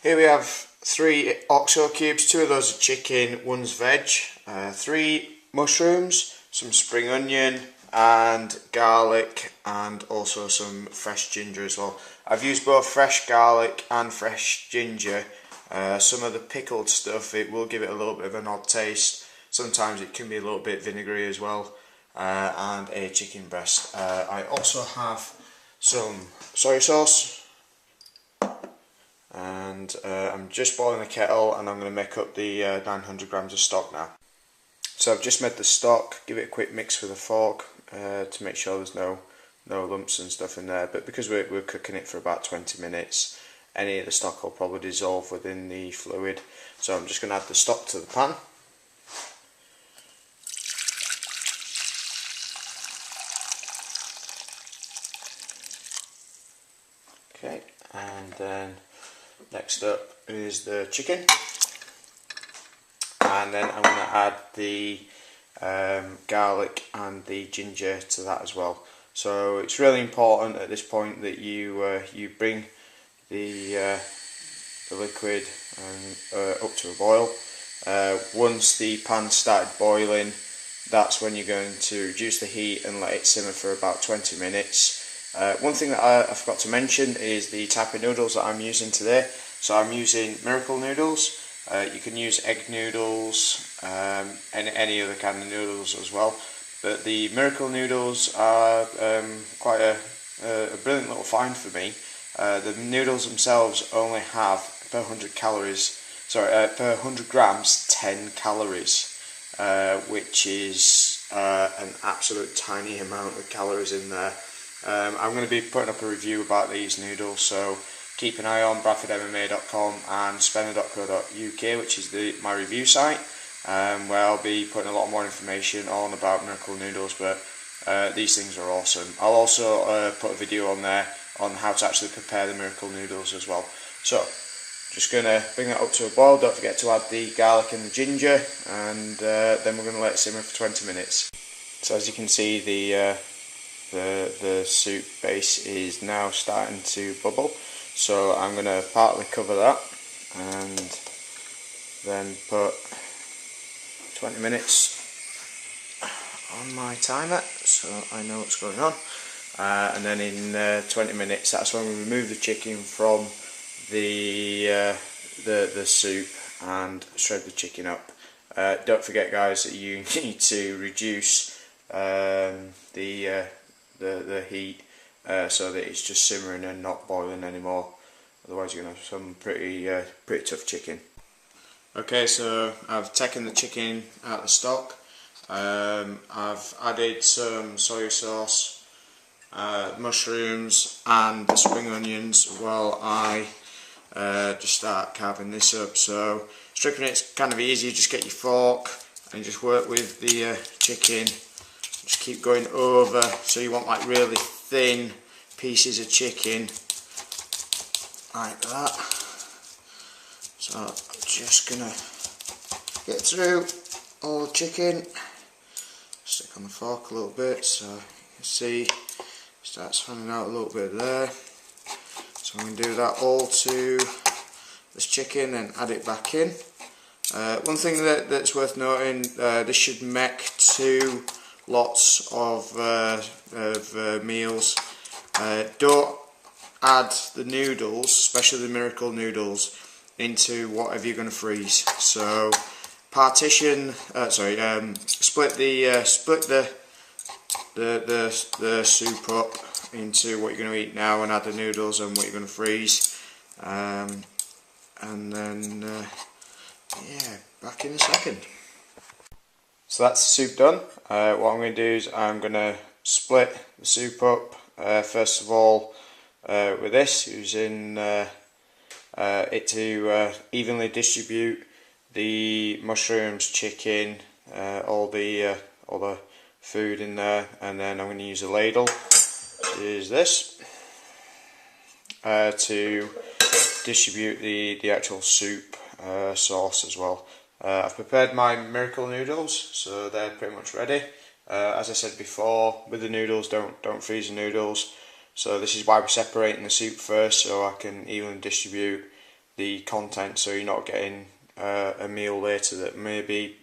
Here we have 3 oxo cubes, 2 of those are chicken, 1's veg, 3 mushrooms, some spring onion and garlic, and also some fresh ginger as well. I've used both fresh garlic and fresh ginger. Some of the pickled stuff, it will give it a little bit of an odd taste. Sometimes it can be a little bit vinegary as well. And a chicken breast. I also have some soy sauce, and I'm just boiling the kettle, and I'm going to make up the 900 grams of stock now. So I've just made the stock, give it a quick mix with a fork to make sure there's no lumps and stuff in there, but because we're cooking it for about 20 minutes, any of the stock will probably dissolve within the fluid. So I'm just going to add the stock to the pan. Okay, and then next up is the chicken, and then I'm going to add the garlic and the ginger to that as well. So it's really important at this point that you bring the liquid up to a boil. Once the pan started boiling, that's when you're going to reduce the heat and let it simmer for about 20 minutes. One thing that I forgot to mention is the type of noodles that I'm using today. So I'm using Miracle Noodles. You can use egg noodles, and any other kind of noodles as well. But the Miracle Noodles are quite a brilliant little find for me. The noodles themselves only have per 100 grams 10 calories, which is an absolute tiny amount of calories in there. I'm going to be putting up a review about these noodles, so keep an eye on bradfordmma.com and spenner.co.uk, which is my review site, where I'll be putting a lot more information on about Miracle Noodles, but these things are awesome. I'll also put a video on there on how to actually prepare the Miracle Noodles as well. So, just going to bring that up to a boil. Don't forget to add the garlic and the ginger, and then we're going to let it simmer for 20 minutes. So as you can see, the soup base is now starting to bubble, so I'm going to partly cover that and then put 20 minutes on my timer so I know what's going on, and then in 20 minutes that's when we remove the chicken from the soup and shred the chicken up. Don't forget, guys, that you need to reduce the heat so that it's just simmering and not boiling anymore, otherwise you're going to have some pretty tough chicken. Okay, so I've taken the chicken out of the stock. I've added some soy sauce, mushrooms and the spring onions while I just start carving this up. So stripping it's kind of easy, just get your fork and just work with the chicken. Just keep going over, so you want like really thin pieces of chicken, like that. So I'm just gonna get through all the chicken, stick on the fork a little bit so you can see it starts running out a little bit there. So I'm going to do that all to this chicken and add it back in. One thing that's worth noting, this should make 2 lots of meals. Don't add the noodles, especially the Miracle Noodles, into whatever you're going to freeze. So partition, split the soup up into what you're going to eat now and add the noodles and what you're going to freeze, and then yeah, back in a second. So that's the soup done. What I'm going to do is I'm going to split the soup up, first of all with this, using it to evenly distribute the mushrooms, chicken, all the food in there, and then I'm going to use a ladle, which is this, to distribute the actual soup sauce as well. I've prepared my Miracle Noodles, so they're pretty much ready. As I said before, with the noodles, don't freeze the noodles. So this is why we're separating the soup first, so I can evenly distribute the content, so you're not getting a meal later that may be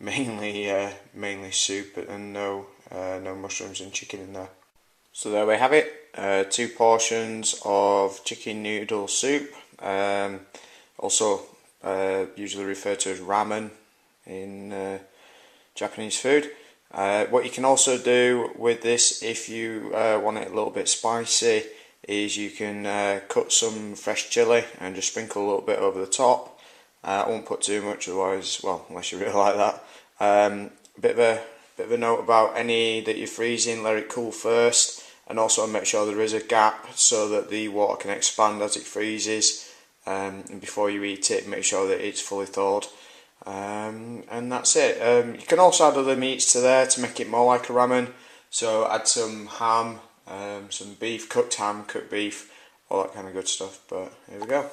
mainly soup and no mushrooms and chicken in there. So there we have it, 2 portions of chicken noodle soup, also usually referred to as ramen in Japanese food. What you can also do with this, if you want it a little bit spicy, is you can cut some fresh chilli and just sprinkle a little bit over the top. I won't put too much, otherwise, well, unless you really like that. Bit of a note about any that you're freezing, let it cool first, and also make sure there is a gap so that the water can expand as it freezes. And before you eat it, make sure that it's fully thawed. And that's it. You can also add other meats to there to make it more like a ramen. So add some ham, some beef, cooked ham, cooked beef, all that kind of good stuff. But here we go.